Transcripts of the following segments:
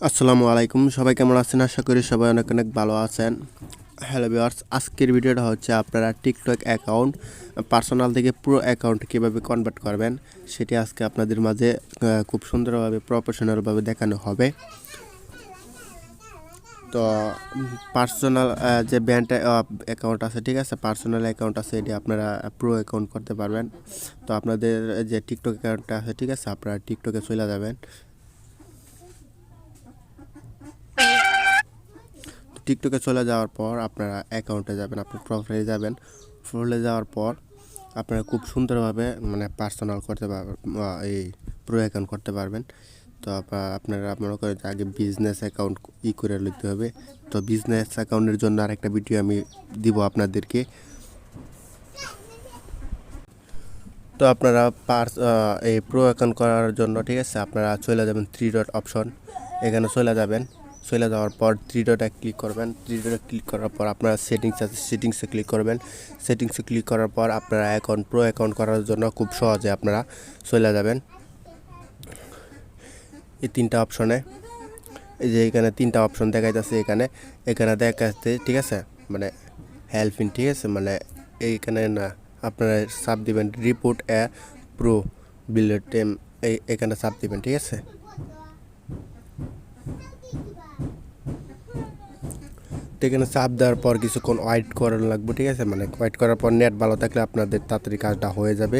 আসসালামু আলাইকুম, সবাই কেমন আছেন? আশা করি সবাই অনেক অনেক ভালো আছেন। হ্যালো ভিউয়ার্স, আজকের ভিডিওটা হচ্ছে আপনারা টিকটক অ্যাকাউন্ট পার্সোনাল থেকে পুরো অ্যাকাউন্ট কীভাবে কনভার্ট করবেন সেটি আজকে আপনাদের মাঝে খুব সুন্দরভাবে প্রফেশনালভাবে দেখানো হবে। তো পার্সোনাল যে ব্যাংক অ্যাকাউন্ট আছে, ঠিক আছে, পার্সোনাল অ্যাকাউন্ট আছে, এটি আপনারা পুরো অ্যাকাউন্ট করতে পারবেন। তো আপনাদের যে টিকটক অ্যাকাউন্টটা আছে, ঠিক আছে, আপনারা টিকটকে চলে যাবেন। টিকটকে চলে যাওয়ার পর আপনারা অ্যাকাউন্টে যাবেন, আপনার প্রোফাইলে যাবেন। প্রোফাইলে যাওয়ার পর আপনারা খুব সুন্দরভাবে পার্সোনাল করতে পারবেন, এই প্রো অ্যাকাউন্ট করতে পারবেন। তো আপনারা মনে করেন আগে বিজনেস অ্যাকাউন্ট করে লিখতে হবে। তো বিজনেস অ্যাকাউন্টের জন্য আরেকটা ভিডিও আমি দিব আপনাদেরকে। তো আপনারা এই প্রো অ্যাকাউন্ট করার জন্য, ঠিক আছে, আপনারা চলে যাবেন 3 ডট অপশন, এখানে চলে যাবেন। চলে যাওয়ার পর 3 ডটে ক্লিক করবেন। 3 ডটে ক্লিক করার পর আপনারা সেটিংস আছে, সেটিংসে ক্লিক করবেন। সেটিংসে ক্লিক করার পর আপনারা প্রো অ্যাকাউন্ট করার জন্য খুব সহজে আপনারা চলে যাবেন এই 3টা অপশনে। এই যে এখানে 3টা অপশন দেখাইতেছে, এখানে দেখাচ্ছে, ঠিক আছে, হেল্পিং, ঠিক আছে, এইখানে না আপনারা চাপ দিবেন রিপোর্ট প্রো বিলেটেম, এখানে চাপ দিবেন, ঠিক আছে। তো এখানে চাপ দেওয়ার পর কিছুক্ষণ ওয়েট করার লাগবে, ঠিক আছে, ওয়েট করার পর নেট ভালো থাকলে আপনাদের তাড়াতাড়ি কাজটা হয়ে যাবে,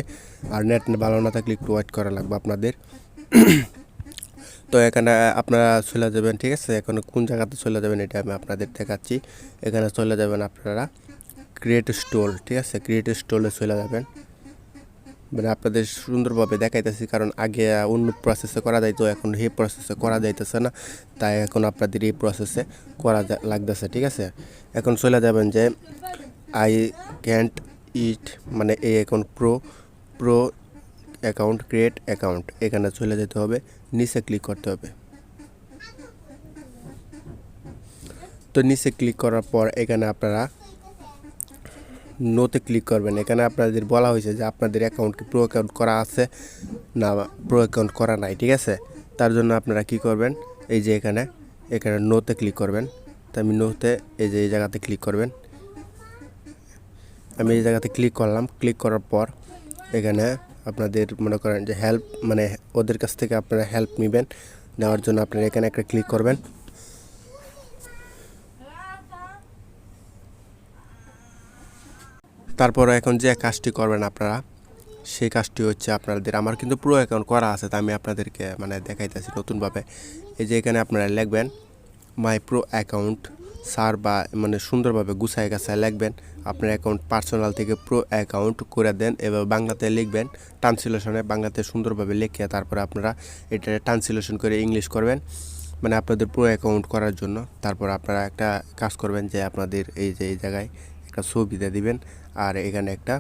আর নেট ভালো না থাকলে একটু ওয়েট করা লাগবে আপনাদের। তো এখানে আপনারা চলে যাবেন, ঠিক আছে। এখন কোন জায়গাতে চলে যাবেন এটা আমি আপনাদের দেখাচ্ছি। এখানে চলে যাবেন আপনারা ক্রিয়েট স্টোর, ঠিক আছে, ক্রিয়েট স্টোরে চলে যাবেন। আপনাদের সুন্দরভাবে দেখাইতেছি, কারণ আগে অন্য প্রসেসে করা যাইতো, এখন এই প্রসেসে করা যাইতেছে না, তাই এখন আপনাদের এই প্রসেসে করা লাগতেছে, ঠিক আছে। এখন চলে যাবেন যে আই ক্যান্ট ইট, এই এখন প্রো অ্যাকাউন্ট, ক্রিয়েট অ্যাকাউন্ট, এখানে চলে যেতে হবে, নিচে ক্লিক করতে হবে। তো নিচে ক্লিক করার পর এখানে আপনারা নোতে ক্লিক করবেন। এখানে আপনাদের বলা হয়েছে যে আপনাদের অ্যাকাউন্টকে প্রো অ্যাকাউন্ট করা আছে না প্রো অ্যাকাউন্ট করা নাই, ঠিক আছে। তার জন্য আপনারা কি করবেন, এই যে এখানে নোতে ক্লিক করবেন। তো আমি নোতে এই যে এই জায়গাতে ক্লিক করবেন। আমি এই জায়গাতে ক্লিক করলাম। ক্লিক করার পর এখানে আপনাদের মনে করেন যে হেল্প, ওদের কাছ থেকে আপনারা হেল্প নেবেন। নেওয়ার জন্য আপনারা এখানে একটা ক্লিক করবেন। তারপর এখন যে কাজটি করবেন আপনারা, সেই কাজটি হচ্ছে আপনাদের, আমার কিন্তু প্রো অ্যাকাউন্ট করা আছে, তা আমি আপনাদেরকে দেখাইতেছি নতুনভাবে। এই যে এখানে আপনারা লিখবেন মাই প্রো অ্যাকাউন্ট স্যার, বা সুন্দরভাবে গুছায় গাছায় লিখবেন আপনার অ্যাকাউন্ট পার্সোনাল থেকে প্রো অ্যাকাউন্ট করে দেন। এবার বাংলাতে লিখবেন, ট্রান্সলেশনে বাংলাতে সুন্দরভাবে লিখে তারপরে আপনারা এটা ট্রান্সলেশন করে ইংলিশ করবেন, আপনাদের প্রো অ্যাকাউন্ট করার জন্য। তারপর আপনারা একটা কাজ করবেন যে আপনাদের এই যে এই জায়গায় একটা ছবি দিয়ে দিবেন, আর এখানে একটা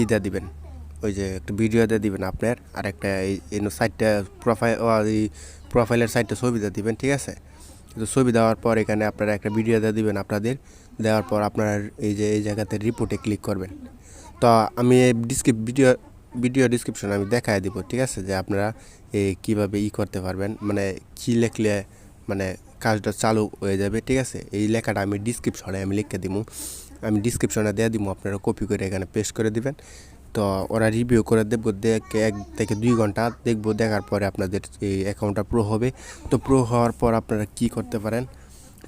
দিয়ে দিবেন, ওই যে একটা ভিডিও দিয়ে দিবেন আপনার, আর একটা এই সাইডটা প্রোফাইলের সাইডটা ছবি দিয়ে দিবেন, ঠিক আছে। তো ছবি দেওয়ার পর এখানে আপনারা একটা ভিডিও দিয়ে দিবেন আপনাদের। দেওয়ার পর আপনারা এই যে এই জায়গাতে রিপোর্টে ক্লিক করবেন। তো আমি এই ভিডিও ডিসক্রিপশনে আমি দেখায় দিব, ঠিক আছে, যে আপনারা কীভাবে করতে পারবেন, কী লিখলে কাজটা চালু হয়ে যাবে, ঠিক আছে। এই লেখাটা আমি ডিসক্রিপশনে লিখে দিব, আমি ডিসক্রিপশনে দিয়ে দিব, আপনারা কপি করে এখানে পেস্ট করে দিবেন। তো ওরা রিভিউ করে দেখবো, 1 থেকে 2 ঘন্টা দেখবো, দেখার পরে আপনাদের এই অ্যাকাউন্টটা প্রো হবে। তো প্রো হওয়ার পর আপনারা কি করতে পারেন,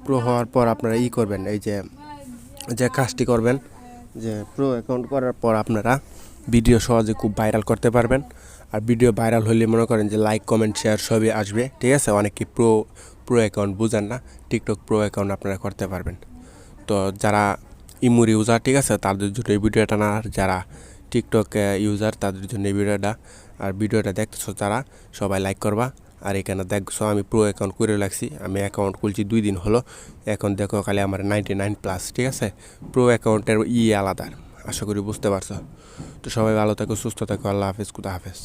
প্রো হওয়ার পর আপনারা করবেন, এই যে কাজটি করবেন, যে প্রো অ্যাকাউন্ট করার পর আপনারা ভিডিও সহজে খুব ভাইরাল করতে পারবেন। আর ভিডিও ভাইরাল হলে মনে করেন যে লাইক কমেন্ট শেয়ার সবই আসবে, ঠিক আছে। অনেকে প্রো অ্যাকাউন্ট বুঝেন না, টিকটক প্রো অ্যাকাউন্ট আপনারা করতে পারবেন। তো যারা ইমোর ইউজার, ঠিক আছে, তাদের জন্য এই ভিডিওটা না, আর যারা টিকটক ইউজার তাদের জন্য এই ভিডিওটা। আর ভিডিওটা দেখতেছো তারা সবাই লাইক করবা। আর এখানে দেখছো আমি প্রো অ্যাকাউন্ট করে রাখছি, আমি অ্যাকাউন্ট খুলছি 2 দিন হলো, এখন দেখো খালি আমার 99+, ঠিক আছে। প্রো অ্যাকাউন্টের আলাদা, আশা করি বুঝতে পারছো। তো সবাই ভালো থাকো, সুস্থ থাকো, আল্লাহ হাফেজ, খুদা হাফেজ।